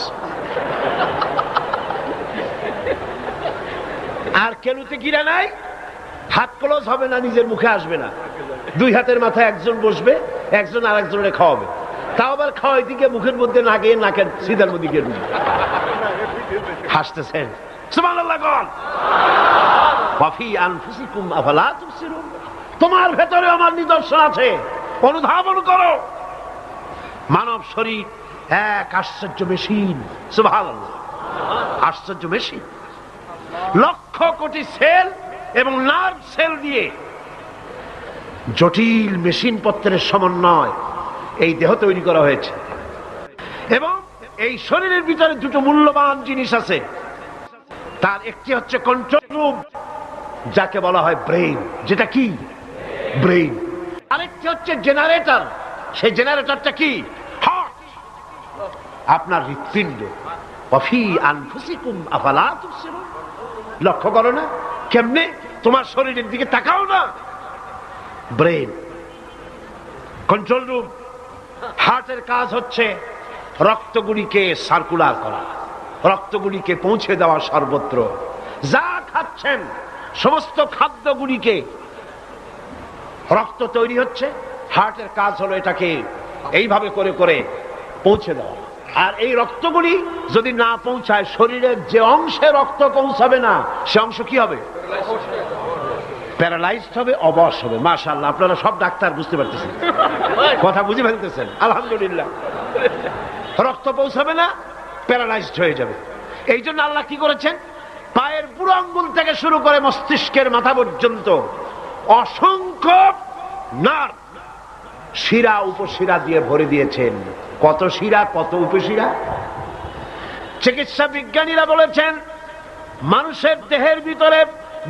S1: আর কেলুতে গিরা নাই, হাত ক্লোজ হবে না, নিজের মুখে আসবে না। দুই হাতের মাথায় একজন বসবে, একজন আর একজনের খাওয়াবে। তাও আবার খাওয়াই দিকে মুখের মধ্যে না গিয়ে নাকের সিধার মধ্যে গিয়ে ঢুকবে। হাসতেছেন? সুবহানাল্লাহ বল। ওয়াফি আনফুসিকুম আফালা তুবসিরুন। তোমার ভেতরে আমার নিদর্শন আছে, অনুধাবন করো। মানব শরীর এক আশ্চর্য মেশিন। সুবহানাল্লাহ, আশ্চর্য মেশিন। লক্ষ কোটি সেল এবং নার্ভ সেল দিয়ে জটিল মেশিন পত্রের সমন্বয় এই দেহ তৈরি করা হয়েছে। এবং এই শরীরের ভিতরে দুটো মূল্যবান জিনিস আছে। তার একটি হচ্ছে কন্ট্রোল রুম, যাকে বলা হয় ব্রেইন। যেটা কি? ব্রেইন। আরেকটি হচ্ছে জেনারেটর। সেই জেনারেটরটা কি? হার্ট, আপনার হৃৎপিণ্ড। ওয়াফি আনফুসিকুম আফালা তুবসিরুন। লক্ষ্য করো না কেমনে? তোমার শরীরের দিকে তাকাও না। Brain, control room. হার্টের কাজ হচ্ছে রক্তগুলিকে সার্কুলার করা, রক্তগুলিকে পৌঁছে দেওয়া সর্বত্র। যা খাচ্ছেন সমস্ত খাদ্যগুলিকে রক্ত তৈরি হচ্ছে, হার্টের কাজ হলো এটাকে এইভাবে করে করে পৌঁছে দেওয়া। আর এই রক্তগুলি যদি না পৌঁছায়, শরীরের যে অংশে রক্ত পৌঁছাবে না সে অংশ কি হবে? প্যারালাইজড হবে, অবশ হবে। মাশাআল্লাহ, আপনারা সব ডাক্তার বুঝতে পারতেছেন, কথা বুঝে ফেলতেছেন, আলহামদুলিল্লাহ। রক্ত পৌঁছাবে না, প্যারালাইজড হয়ে যাবে। এই জন্য আল্লাহ কি করেছেন, পায়ের বুড়ো আঙ্গুল থেকে শুরু করে মস্তিষ্কের মাথা পর্যন্ত অসংখ্য নার্ভ, শিরা উপশিরা দিয়ে ভরে দিয়েছেন। কত শিরা, কত উপশিরা। চিকিৎসা বিজ্ঞানীরা বলেছেন মানুষের দেহের ভিতরে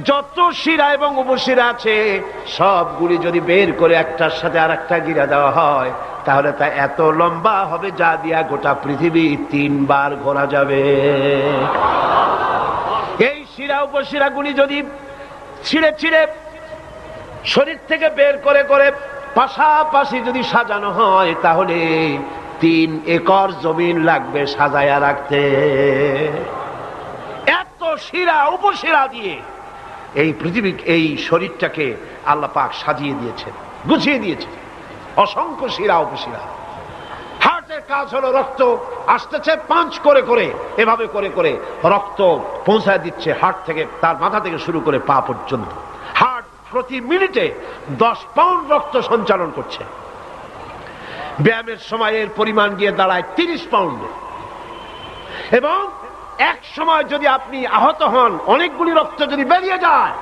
S1: যত শিরা এবং উপশিরা আছে সবগুলি যদি বের করে একটার সাথে আর একটা গিরা দেওয়া হয় তাহলে তা এত লম্বা হবে যা দিয়া গোটা পৃথিবী 3 বার ঘোরা যাবে। এই শিরা উপশিরা গুলি যদি ছিঁড়ে ছিঁড়ে শরীর থেকে বের করে করে পাশাপাশি যদি সাজানো হয় তাহলে 3 একর জমিন লাগবে সাজায়া রাখতে। এত শিরা উপশিরা দিয়ে এই পৃথিবী, এই শরীরটাকে আল্লাহ পাক সাজিয়ে দিয়েছেন, গুছিয়ে দিয়েছেন। অসংখ্য শিরা উপশিরা। হার্টের কাজ হলো রক্ত আসতেছে পাঞ্চ করে করে, এভাবে করে করে রক্ত পৌঁছায় দিচ্ছে হার্ট থেকে, তার মাথা থেকে শুরু করে পা পর্যন্ত। হার্ট প্রতি মিনিটে 10 পাউন্ড রক্ত সঞ্চালন করছে। ব্যায়ামের সময়ের পরিমাণ গিয়ে দাঁড়ায় 30 পাউন্ডে। এবং এক সময় যদি আপনি আহত হন, অনেকগুলি রক্ত যদি বেরিয়ে যায়,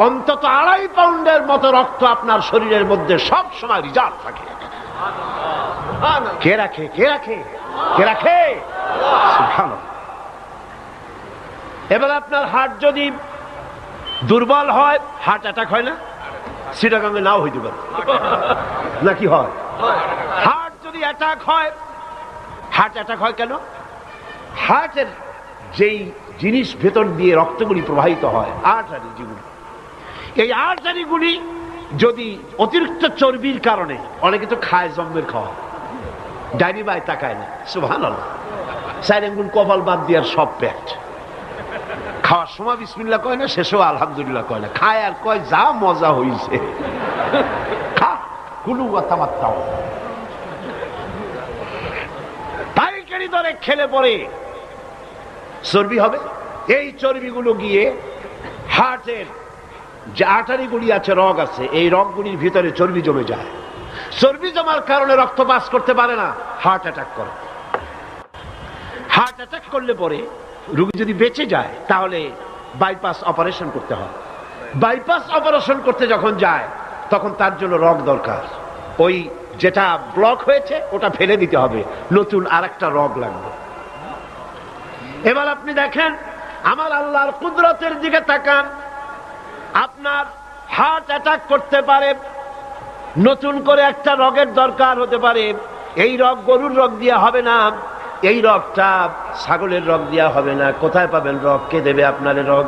S1: অন্তত 2.5 পাউন্ডের মতো রক্ত আপনার শরীরের মধ্যে সব সময় রিজার্ভ থাকে। কে রাখে? কে রাখে? কে রাখে? সুবহানাল্লাহ। এবার আপনার হার্ট যদি দুর্বল হয়, হার্ট অ্যাটাক হয় না? সিটাগাঙ্গে নাও হইতে পারে, নাকি হয়? হার্ট যদি অ্যাটাক হয়, হার্ট অ্যাটাক হয় কেন? হার্টের যেই জিনিস ভেতর দিয়ে রক্তগুলি প্রবাহিত হয়, আর্টারি যেগুলি, এই আর্টারিগুলি যদি অতিরিক্ত চর্বির কারণে, অনেকে তো খায় জম্মের খাওয়া, ডাইনি বাই তাকায় না, সুবহানাল্লাহ, 4 আঙ্গুল কপাল বাদ দিয়ে সব পেট, খাওয়ার সময় বিসমিল্লাহ কয় না, শেষেও আলহামদুলিল্লাহ কয় না, খায় আর কয় যা মজা হইছে, খা কুলু ওয়া তামাত্তাউ। পাইকারি দরে খেলে পরে চর্বি হবে। এই চর্বিগুলো গিয়ে হার্টের যে আর্টারিগুলি আছে, রগ আছে, এই রগগুলির ভিতরে চর্বি জমে যায়। চর্বি জমার কারণে রক্ত পাস করতে পারে না, হার্ট অ্যাটাক করে। হার্ট অ্যাটাক করলে পরে রোগী যদি বেঁচে যায় তাহলে বাইপাস অপারেশন করতে হয়। বাইপাস অপারেশন করতে যখন যায় তখন তার জন্য রগ দরকার। ওই যেটা ব্লক হয়েছে ওটা ফেলে দিতে হবে, নতুন আরেকটা রগ লাগবে। এবার আপনি দেখেন আমার আল্লাহর কুদরতের দিকে তাকান। আপনার হার্ট অ্যাটাক করতে পারে, নতুন করে একটা রগের দরকার হতে পারে। এই রগ গরুর রগ দিয়া হবে না, এই রগটা ছাগলের রগ দিয়া হবে না। কোথায় পাবেন রগ? কে দেবে আপনার রগ?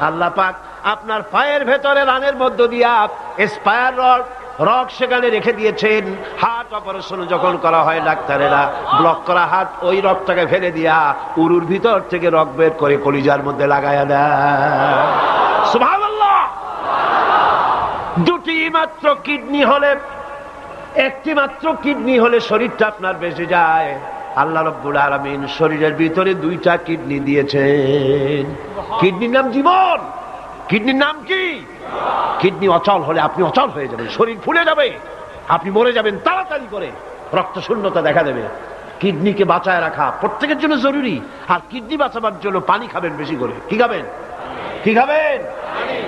S1: আল্লাহ পাক আপনার পায়ের ভেতরে রানের মধ্য দিয়া স্পায়ার রগ সেখানে রেখে দিয়েছেন। হার্ট অপারেশন যখন করা হয় ডাক্তারেরা ব্লক করা হার্ট, ওই রগটাকে ফেলে দিয়া উরুর ভিতর থেকে রগ বের করে কলিজার মধ্যে লাগায়া দেয়। সুবহানাল্লাহ। 2টি মাত্র কিডনি হলে, 1টি মাত্র কিডনি হলে শরীরটা আপনার বেঁচে যায়। আল্লাহ রাব্বুল আলামিন শরীরের ভিতরে 2টা কিডনি দিয়েছেন। কিডনির নাম জীবন। কিডনির নাম কি? কিডনি অচল হলে আপনি অচল হয়ে যাবেন, শরীর ফুলে যাবে, আপনি মরে যাবেন তাড়াতাড়ি করে, রক্ত শূন্যতা দেখা দেবে। কিডনিকে বাঁচায় রাখা প্রত্যেকের জন্য জরুরি। আর কিডনি বাঁচাবার জন্য পানি খাবেন বেশি করে। কি খাবেন? কি খাবেন?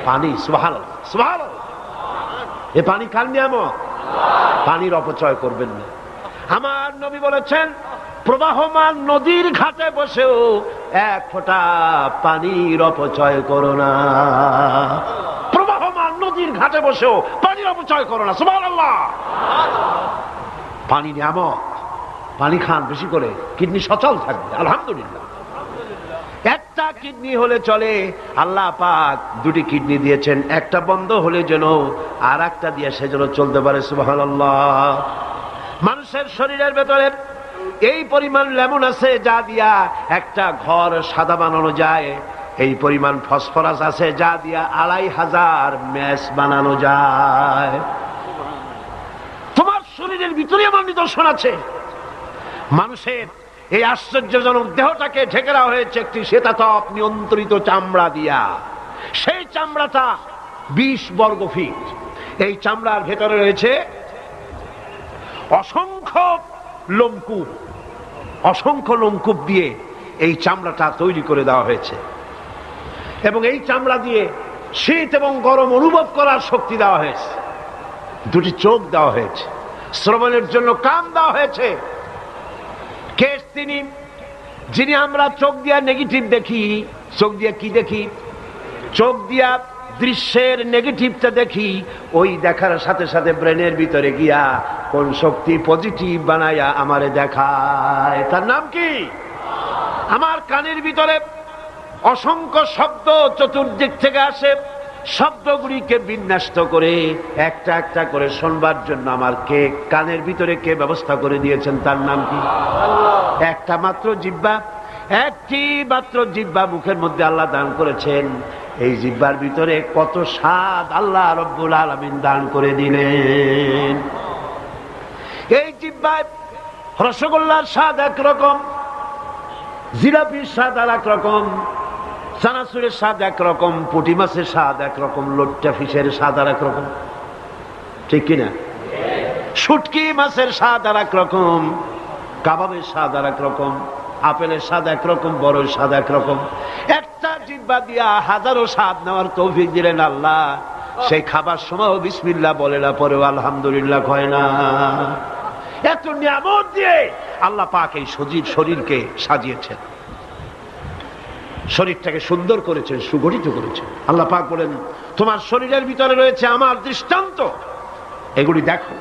S1: পানি। সুবহানাল্লাহ, সুবহানাল্লাহ। এ পানি কার নিয়ামত, পানির অপচয় করবেন না। আমার নবী বলেছেন প্রবাহমান নদীর ঘাটে বসেও 1 ফোঁটা পানির অপচয় করো না। প্রবাহমান নদীর ঘাটে বসেও পানির অপচয় করো না। সুবহানাল্লাহ। পানি নিয়ামত, পানি খান বেশি করে, কিডনি সচল থাকবে। আলহামদুলিল্লাহ। একটা কিডনি হলে চলে, আল্লাহ পাক 2টি কিডনি দিয়েছেন, একটা বন্ধ হলে যেন আর একটা দিয়ে সে যেন চলতে পারে। সুবহানাল্লাহ। মানুষের শরীরের ভেতরে এই পরিমাণ লেমন আছে যা দিয়া একটা ঘর সাদা বানানো যায়, এই পরিমাণ ফসফরাস আছে যা দিয়া 2500 ম্যাচ বানানো যায়। তোমার শরীরের ভিতরে আমার নিদর্শন আছে। মানুষের এই আশ্চর্যজনক দেহটাকে ঢেকে দেওয়া হয়েছে একটি শীতাতপ নিয়ন্ত্রিত চামড়া দিয়া। সেই চামড়াটা 20 বর্গ ফিট। এই চামড়ার ভেতরে রয়েছে অসংখ্য লোমকূপ। অসংখ্য লোমকূপ দিয়ে এই চামড়াটা তৈরি করে দেওয়া হয়েছে এবং এই চামড়া দিয়ে শীত এবং গরম অনুভব করার শক্তি দেওয়া হয়েছে। দুটি চোখ দেওয়া হয়েছে, শ্রবণের জন্য কান দেওয়া হয়েছে। কে তিনি যিনি আমরা চোখ দিয়া নেগেটিভ দেখি? চোখ দিয়া কি দেখি? চোখ দিয়া দৃশ্যের নেগেটিভটা দেখি। ওই দেখার সাথে সাথে ব্রেনের ভিতরে গিয়া কোন শক্তি পজিটিভ বানায়া আমারে দেখায়। তার নাম কি? আমার কানের ভিতরে অসংখ্য শব্দ চতুর্দিক থেকে আসে। শব্দগুলিকে বিন্যস্ত করে একটা একটা করে শুনবার জন্য আমার কে কানের ভিতরে কে ব্যবস্থা করে দিয়েছেন? তার নাম কি? একটা মাত্র জিহ্বা, একটি মাত্র জিহ্বা মুখের মধ্যে আল্লাহ দান করেছেন। এই জিহ্বার ভিতরে কত স্বাদ আল্লাহ রব্বুল আলামিন দান করে দিলেন। এই জিহ্বায় রসগোল্লার স্বাদ একরকম, জিলাপির স্বাদ আর এক রকম, চানাচুরের স্বাদ একরকম, পুঁটি মাছের স্বাদ একরকম, লোট্টা ফিশের স্বাদ আর এক রকম, ঠিক কিনা? শুটকি মাছের স্বাদ আর এক রকম, কাবাবের স্বাদ আর এক রকম, আপেলের স্বাদ একরকম, বড়ের স্বাদ একরকম। একটা জিহ্বা দিয়া হাজারো স্বাদ নেওয়ার তৌফিক দিলেন আল্লাহ। সেই খাবার সময় বিসমিল্লাহ বলে না, পরেও আলহামদুলিল্লাহ কয় না। এত নিয়ামত দিয়ে আল্লাহ পাক এই সজীব শরীরকে সাজিয়েছেন, শরীরটাকে সুন্দর করেছেন, সুগঠিত করেছেন। আল্লাহ পাক বলেন তোমার শরীরের ভিতরে রয়েছে আমার দৃষ্টান্ত, এগুলি দেখো।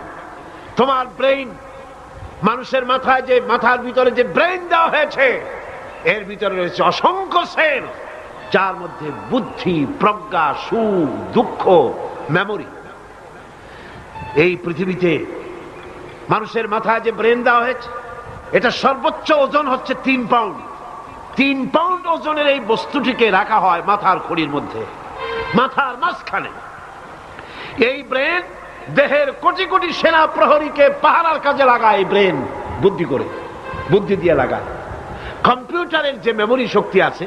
S1: তোমার ব্রেইন, মানুষের মাথায় যে মাথার ভিতরে যে ব্রেইন দেওয়া হয়েছে, এর ভিতরে রয়েছে অসংখ্য সেল, যার মধ্যে বুদ্ধি, প্রজ্ঞা, সুখ, দুঃখ, মেমোরি। এই পৃথিবীতে মানুষের মাথায় যে ব্রেন দেওয়া হয়েছে, এটা সর্বোচ্চ ওজন হচ্ছে 3 পাউন্ড। 3 পাউন্ড ওজনের এই বস্তুটিকে রাখা হয় মাথার খুঁড়ির মধ্যে, মাথার মাঝখানে। এই ব্রেন দেহের কোটি কোটি সেনা প্রহরীকে পাহারার কাজে লাগায়। এই ব্রেন বুদ্ধি করে, বুদ্ধি দিয়ে লাগায়। কম্পিউটারের যে মেমোরি শক্তি আছে,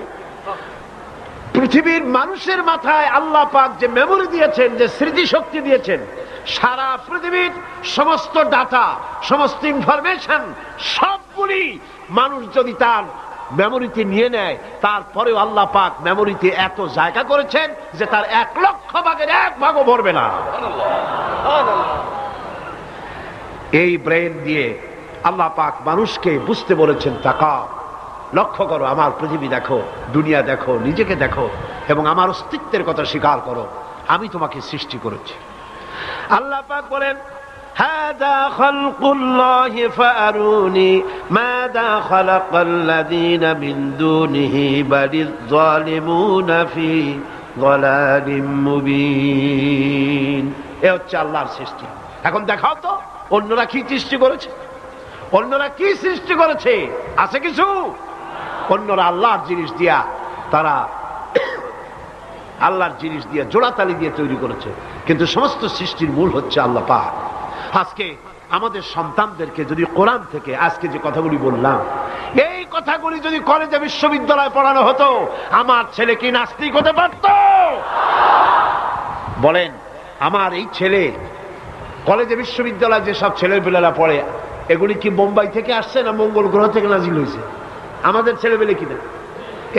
S1: পৃথিবীর মানুষের মাথায় আল্লাহ পাক যে মেমোরি দিয়েছেন, যে স্মৃতি শক্তি দিয়েছেন, সারা পৃথিবীর সমস্ত ডাটা, সমস্ত ইনফরমেশন সবগুলি মানুষ যদি তার মেমোরিতে নিয়ে নেয়, তারপরেও আল্লাহ পাক মেমোরিতে এত জায়গা করেছেন যে তার 1,00,000 ভাগের 1 ভাগও ভরবে না। এই ব্রেন দিয়ে আল্লাহ পাক মানুষকে বুঝতে বলেছেন, তাকাও, লক্ষ্য করো, আমার পৃথিবী দেখো, দুনিয়া দেখো, নিজেকে দেখো এবং আমার অস্তিত্বের কথা স্বীকার করো। আমি তোমাকে সৃষ্টি করেছি। আল্লাহ পাক বলেন, হাদা খালকুল্লাহি ফাআরুনি মাযা খালাকাল্লাযীনা মিন দুনিহি বালিয যালিমুনা ফি যালালিম মুবিন। এ হচ্ছে আল্লাহর সৃষ্টি। এখন দেখাও তো অন্যরা কি সৃষ্টি করেছে, অন্যরা কি সৃষ্টি করেছে? আছে কিছু? অন্যরা আল্লাহর জিনিস দিয়া, তারা আল্লাহর জিনিস দিয়ে জোড়াতালি দিয়ে তৈরি করেছে, কিন্তু সমস্ত সৃষ্টির মূল হচ্ছে আল্লাহ পাক। আজকে আমাদের সন্তানদেরকে যদি কোরআন থেকে আজকে যে কথাগুলি বললাম, এই কথাগুলি যদি কলেজে বিশ্ববিদ্যালয়ে পড়ানো হতো, আমার ছেলে কি নাস্তিক হতে পারত? বলেন, আমার এই ছেলে কলেজে বিশ্ববিদ্যালয়ে যেসব ছেলেপেলেরা পড়ে, এগুলি কি বোম্বাই থেকে আসছে না মঙ্গল গ্রহ থেকে নাজিল হয়েছে? আমাদের ছেলেপেলে কিনা?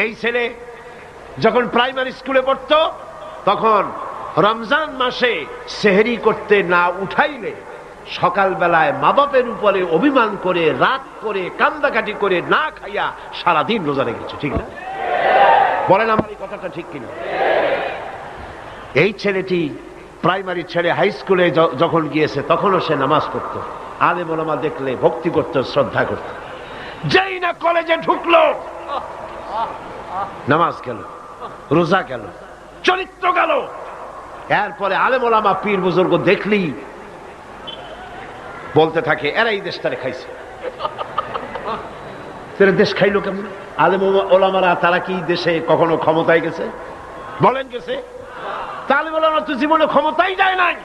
S1: এই ছেলে যখন প্রাইমারি স্কুলে পড়তো, তখন রমজান মাসে সেহরি করতে না উঠাইলে সকালবেলায় মা বাপের উপরে অভিমান করে, রাগ করে, কান্দাকাটি করে না খাইয়া সারাদিন রোজা রেখেছে, ঠিক না? বলেন আমার এই কথাটা ঠিক কিনা? এই ছেলেটি প্রাইমারি ছেড়ে হাই স্কুলে যখন গিয়েছে, তখনও সে নামাজ পড়তো, আলেম ওলামা দেখলে ভক্তি করত, শ্রদ্ধা করত। যেই না কলেজে ঢুকলো, নামাজ গেল, রোজা গেল, চরিত্র গেল। এরপরে আলেম ওলামা পীর বুজুর্গ দেখলি বলতে থাকে, এরা এই দেশটারে খাইছে, তারা দেশ খাইলো কেমন? আলেম ওলামারা তারা কি দেশে কখনো ক্ষমতায় গেছে? বলেন গেছে? আলেম ওলামা তো জীবনে ক্ষমতাই যায় নাই,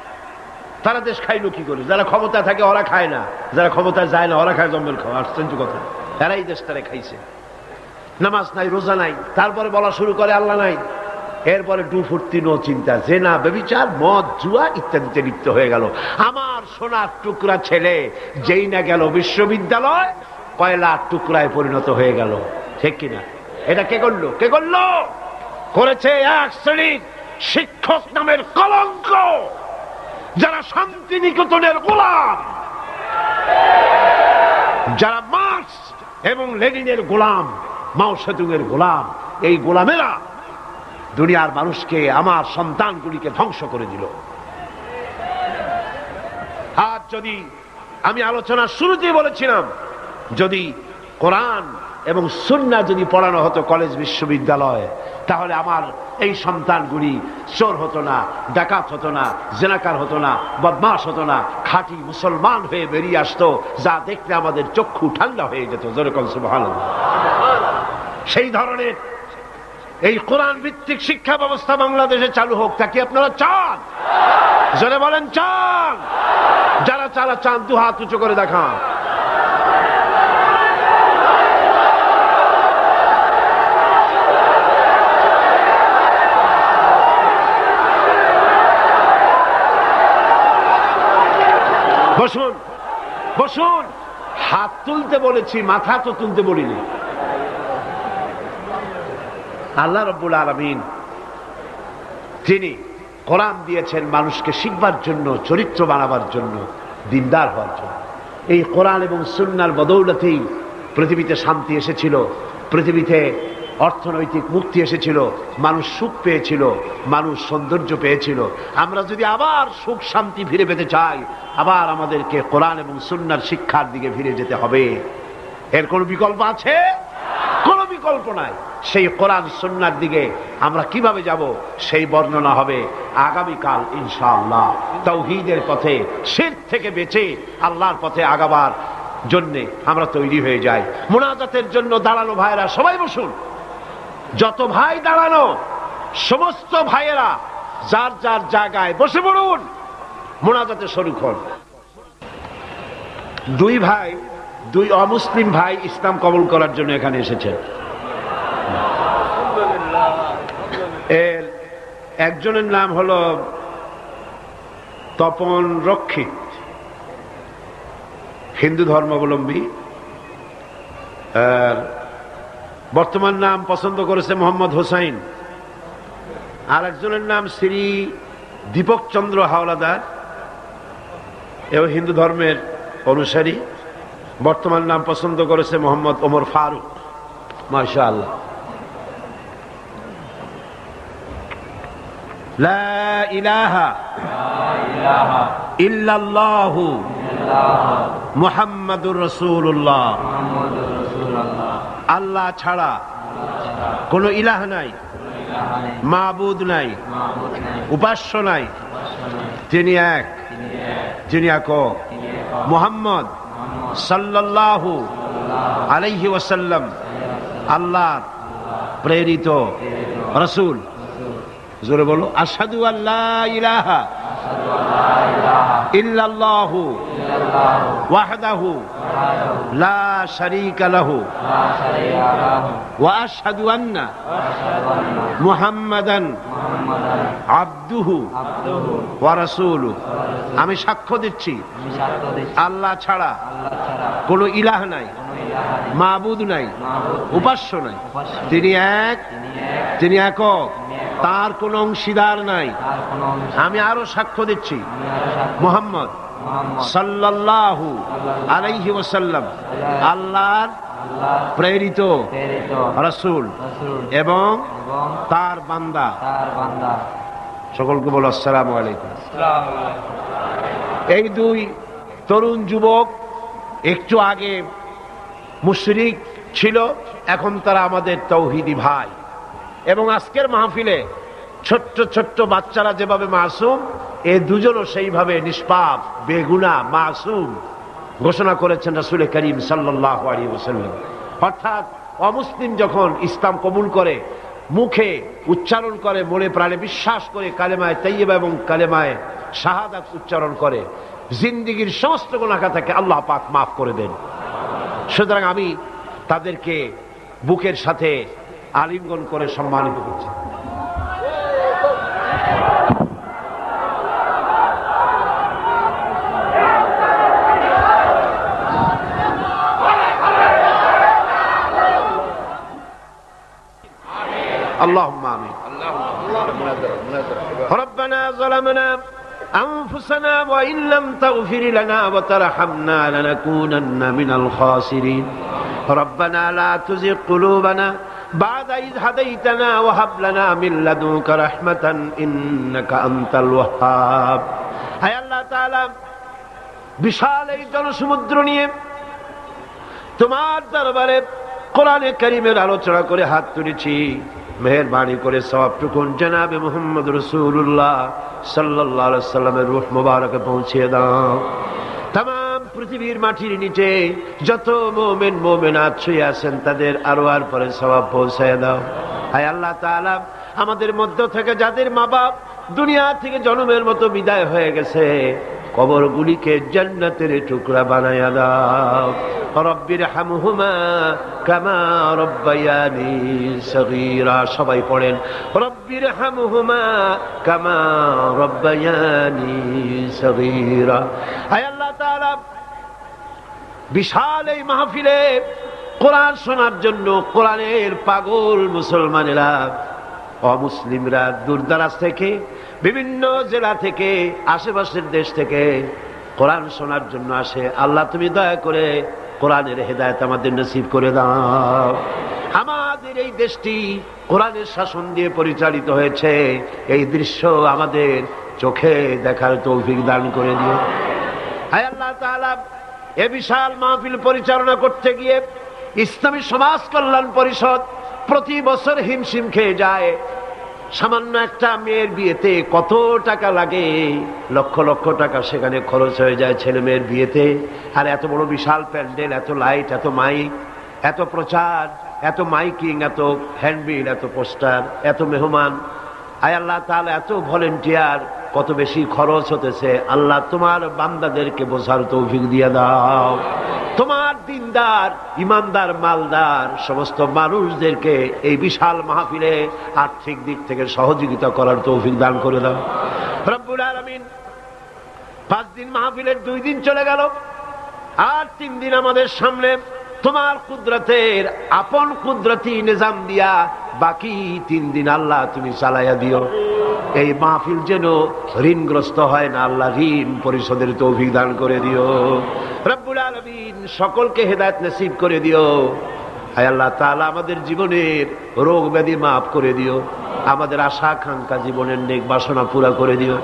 S1: তারা দেশ খাইলো কি করে? যারা ক্ষমতা থাকে ওরা খায় না, যারা ক্ষমতায় যায় না ওরা খায় জম্বেল খাওয়া। আশ্চর্য কথা, তারাই দেশ তারা খাইছে। নামাজ নাই, রোজা নাই, তারপরে বলা শুরু করে আল্লাহ নাই। এরপরে ডু ফুর্তি, নো চিন্তা, জেনা, ব্যভিচার, মদ, জুয়া ইত্যাদিতে লিপ্ত হয়ে গেল। আমার সোনার টুকরা ছেলে যেই না গেল বিশ্ববিদ্যালয়, কয়লার টুকরায় পরিণত হয়ে গেল। ঠিক কিনা? এটা কে করলো? কে করলো? করেছে এক শ্রেণীর শিক্ষক নামের কলঙ্ক, যারা শান্তিনিকেতনের গোলাম, যারা মার্কস এবং লেনিনের গোলাম, মাও সেতুংয়ের গোলাম। এই গোলামেরা দুনিয়ার মানুষকে, আমার সন্তানগুলিকে ধ্বংস করে দিল। আর যদি আমি আলোচনার শুরুতেই বলেছিলাম, যদি কোরআন এবং সুন্নাহ যদি পড়ানো হতো কলেজ বিশ্ববিদ্যালয়ে, তাহলে আমার এই সন্তানগুলি চোর হতো না, ডাকাত হতো না, জেনাকার হতো না, বদমাশ হতো না, খাঁটি মুসলমান হয়ে বেরিয়ে আসতো, যা দেখলে আমাদের চক্ষু ঠান্ডা হয়ে যেত। যেরকম সুবহানাল্লাহ। সেই ধরনের এই কোরআন ভিত্তিক শিক্ষা ব্যবস্থা বাংলাদেশে চালু হোক, তা কি আপনারা চান? জোরে বলেন চান? যারা চালা চান দু হাত উঁচু করে দেখান। বসুন, বসুন। হাত তুলতে বলেছি, মাথা তো তুলতে বলিনি। আল্লাহ রাব্বুল আলামিন তিনি কোরআন দিয়েছেন মানুষকে শিখবার জন্য, চরিত্র বানাবার জন্য, দিনদার হওয়ার জন্য। এই কোরআন এবং সুন্নাহর বদৌলতেই পৃথিবীতে শান্তি এসেছিল, পৃথিবীতে অর্থনৈতিক মুক্তি এসেছিল, মানুষ সুখ পেয়েছিল, মানুষ সৌন্দর্য পেয়েছিল। আমরা যদি আবার সুখ শান্তি ফিরে পেতে চাই, আবার আমাদেরকে কোরআন এবং সুন্নাহর শিক্ষার দিকে ফিরে যেতে হবে। এর কোনো বিকল্প আছে? কোনো বিকল্প নাই। সেই কোরআন সুন্নাহর দিকে আমরা কিভাবে যাব, সেই বর্ণনা হবে আগামীকাল ইনশাআল্লাহ। তাওহীদের পথে, শিরক থেকে বেঁচে আল্লাহর পথে আগাবার জন্যে আমরা তৈরি হয়ে যাই। মুনাজাতের জন্য দাঁড়ানো ভাইয়েরা সবাই বসুন। যত ভাই দাঁড়ানো, সমস্ত ভাইয়েরা যার যার জায়গায় বসে পড়ুন, মুনাজাতে শরীক হন। দুই ভাই, দুই অমুসলিম ভাই ইসলাম কবুল করার জন্য এখানে এসেছেন। এর একজনের নাম হলো তপন রক্ষিত, হিন্দু ধর্মাবলম্বী। বর্তমান নাম পছন্দ করেছে মোহাম্মদ হোসাইন। আর একজনের নাম শ্রী দীপক চন্দ্র হাওলাদার, এও হিন্দু ধর্মের অনুসারী। বর্তমান নাম পছন্দ করেছে মোহাম্মদ ওমর ফারুক। মাশাআল্লাহ। লা ইলাহা ইল্লাল্লাহু মুহাম্মাদুর রাসূলুল্লাহ। আল্লাহ ছাড়া কোনো ইলাহ নাই, মাবুদ নাই, উপাস্য নাই। তিনি এক, যিনি একক। মুহাম্মদ সাল্লাল্লাহু আলাইহি ওয়াসাল্লাম আল্লাহর প্রেরিত রাসূল। জোরে বলো, আশহাদু আল্লা ইলাহা ইল্লাল্লাহু ওয়াহদাহু লা শারীকা লাহু ওয়া আশহাদু আন্না মুহাম্মাদান আবদুহু ওয়া রাসূলুহু। আমি সাক্ষ্য দিচ্ছি আল্লাহ ছাড়া কোনো ইলাহ নাই, মাবুদ নাই, উপাস্য নাই। তিনি এক, তিনি একক, তার কোন অংশীদার নাই। আমি আরো সাক্ষ্য দিচ্ছি মুহাম্মদ সাল্লাল্লাহু আলাইহি ওয়াসাল্লাম আল্লাহর প্রেরিত রাসূল এবং তার বান্দা। সকলকে বলো আসসালামু আলাইকুম। এই দুই তরুণ যুবক একটু আগে মুশরিক ছিল, এখন তারা আমাদের তাওহীদি ভাই। এবং আজকের মাহফিলে ছোট্ট ছোট্ট বাচ্চারা যেভাবে মাসুম, এই দুজনও সেইভাবে নিষ্পাপ, বেগুনাহ, মাসুম ঘোষণা করেছেন রাসূল করিম সাল্লাল্লাহু আলাইহি ওয়াসাল্লাম। অর্থাৎ অমুসলিম যখন ইসলাম কবুল করে, মুখে উচ্চারণ করে, মনে প্রাণে বিশ্বাস করে, কালেমায়ে তাইয়্যিবা এবং কালেমায়ে শাহাদাত উচ্চারণ করে, জিন্দেগীর সমস্ত গুনাহ থেকে আল্লাহ পাক মাফ করে দেন। সুতরাং আমি তাদেরকে বুকের সাথে আলিঙ্গন করে সম্মানিত করছি। اللهم آمين. ربنا ظلمنا أنفسنا وإن لم تغفر لنا وترحمنا لنكونن من الخاسرين. ربنا لا تزغ قلوبنا بعد إذ هديتنا وهب لنا من لدنك رحمة إنك أنت الوهاب. হে আল্লাহ তাআলা, বিশাল এই জনসমুদ্র নিয়ে তোমার দরবারে কোরআনে কারীমের আলোচনা করে হাত তুলেছি। মেহেরবানি করে সওয়াবটুকু জনাবে মুহাম্মদ রাসূলুল্লাহ সাল্লাল্লাহু আলাইহি সাল্লামের রূহ মুবারকে পৌঁছে দাও। तमाम পৃথিবীর মাটির নিচে যত মুমিন মুমিনাত শুয়ে আছেন তাদের আরওয়ার পরে সওয়াব পৌঁছে দাও। হে আল্লাহ তাআলা, আমাদের মধ্য থেকে যাদের মা বাপ দুনিয়া থেকে জন্মের মতো বিদায় হয়ে গেছে, কবরগুলিকে জান্নাতের টুকরা বানায়া দাও। রব্বির হামহুমা কামা রব্বায়ানি সগীরা। সবাই পড়েন, রব্বির হামহুমা কামা রব্বায়ানি সগীরা। হে আল্লাহ তাআলা, বিশাল এই মাহফিলে কোরআন শোনার জন্য কোরআনের পাগল মুসলমানেরা, অমুসলিমরা দূরদরাজ থেকে, বিভিন্ন জেলা থেকে, আশেপাশের দেশ থেকে কোরআন শোনার জন্য আসে। আল্লাহ তুমি দয়া করে কোরআনের হেদায়েত আমাদের নসিব করে দাও। আমাদের এই দেশটি কোরআনের শাসন দিয়ে পরিচালিত হয়েছে, এই দৃশ্য আমাদের চোখে দেখার তৌফিক দান করে দিও। হে আল্লাহ তাআলা, এ বিশাল মাহফিল পরিচালনা করতে গিয়ে ইসলামী সমাজ কল্যাণ পরিষদ প্রতি বছর হিমশিম খেয়ে যায়। সামান্য একটা মেয়ের বিয়েতে কত টাকা লাগে, লক্ষ লক্ষ টাকা সেখানে খরচ হয়ে যায় ছেলে মেয়ের বিয়েতে। আর এত বড় বিশাল প্যান্ডেল, এত লাইট, এত মাইক, এত প্রচার, এত মাইকিং, এত হ্যান্ডবিল, এত পোস্টার, এত মেহমান। আয় আল্লাহ তাআলা, এত ভলেন্টিয়ার, কত বেশি খরচ হতেছে। আল্লাহ তোমার বান্দাদেরকে বোঝার তৌফিক দিয়ে দাও। তোমার দিনদার, ইমানদার, মালদার সমস্ত মানুষদেরকে এই বিশাল মাহফিলে আর্থিক দিক থেকে সহযোগিতা করার তৌফিক দান করে দাও রব্বুল আলামিন। 5 দিন মাহফিলের 2 দিন চলে গেল, আর 3 দিন আমাদের সামনে তোমার কুদরতের আপন কুদরতি নিজাম দিয়া বাকি 3 দিন আল্লাহ তুমি চালাইয়া দিও। এই মাহফিল যেন ঋণগ্রস্ত হয় না, আল্লাহ ঋণ পরিশোধের তৌফিক দান করে দিও রব্বুল আলামিন। সকলকে হেদায়েত নসিব করে দিও। হে আল্লাহ তাআলা, আমাদের জীবনের রোগ ব্যাধি মাফ করে দিও, আমাদের আশা আকাঙ্ক্ষা জীবনের নেক বাসনা পুরা করে দিও।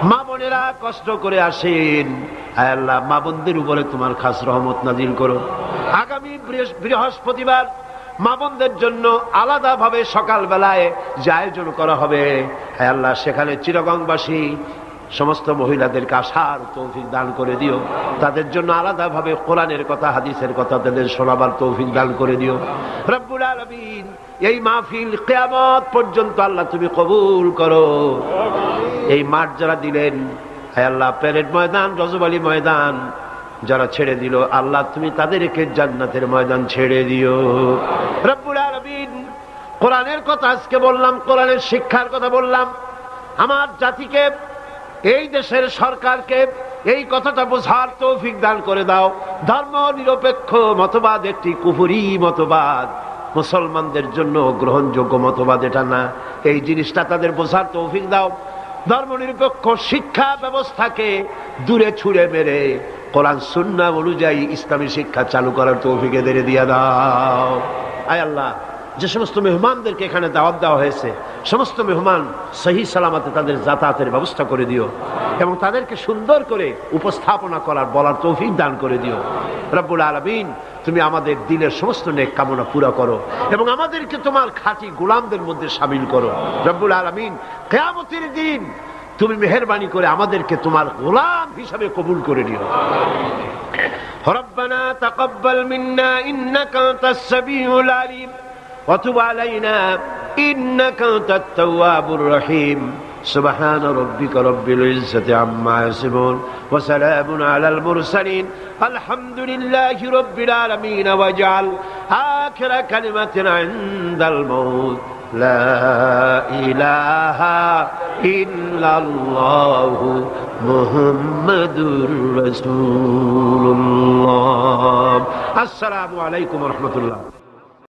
S1: মা বোনেরা কষ্ট করে আসেন, হে আল্লাহ মা বোনদের উপরে তোমার খাস রহমত নাজিল করো। আগামী বৃহস্পতিবার মা বোনদের জন্য আলাদাভাবে সকালবেলায় যে আয়োজন করা হবে, হে আল্লাহ সেখানে চিরগংবাসী সমস্ত মহিলাদেরকে আসার তৌফিক দান করে দিও। তাদের জন্য আলাদাভাবে কোরআনের কথা, হাদিসের কথা তাদের শোনাবার তৌফিক দান করে দিও রব্বুল আলামিন। এই মাহফিল কিয়ামত পর্যন্ত আল্লাহ তুমি কবুল করো। এই মাঠ যারা দিলেন, হে আল্লাহ প্যারেড ময়দান, রজব আলী ময়দান যারা ছেড়ে দিল, আল্লাহ তুমি তাদেরকে জান্নাতের ময়দান ছেড়ে দিও রব্বুল আলামিন। কোরআনের কথা আজকে বললাম, কোরআনের শিক্ষার কথা বললাম। আমার জাতিকে, এই দেশের সরকারকে এই কথাটা বোঝার তৌফিক দান করে দাও। ধর্ম নিরপেক্ষ মতবাদ একটি কুফরি মতবাদ, মুসলমানদের জন্য গ্রহণযোগ্য মতবাদ এটা না। এই জিনিসটা তাদের বোঝার তৌফিক দাও। ধর্ম নিরপেক্ষ শিক্ষা ব্যবস্থাকে দূরে ছুঁড়ে মেরে কোরআন সুন্নাহ অনুযায়ী ইসলামী শিক্ষা চালু করার তৌফিক এদের দিয়ে দাও। আয় আল্লাহ, যে সমস্ত মেহমানদেরকে এখানে দাওয়াত দেওয়া হয়েছে, সমস্ত মেহমান সহি সালামতে তাদের যাতায়াতের ব্যবস্থা করে দিও এবং তাদেরকে সুন্দর করে উপস্থাপনা করার, বলার তৌফিক দান করে দিও রব্বুল আলামিন। তুমি আমাদের দিলের সমস্ত নেক কামনা পুরা করো এবং আমাদেরকে তোমার খাঁটি গোলামদের মধ্যে শামিল করো রব্বুল আলামিন। কিয়ামতের দিন তুমি মেহেরবানি করে আমাদেরকে তোমার গোলাম হিসাবে কবুল করে নিও। ربنا تقبل منا إنك أنت السميع العليم وتب علينا إنك أنت التواب الرحيم سبحان ربك رب العزة عما يصفون وسلام على المرسلين الحمد لله رب العالمين واجعل آخر كلمة عند الموت لا إله إلا الله محمد رسول الله. السلام عليكم ورحمة الله.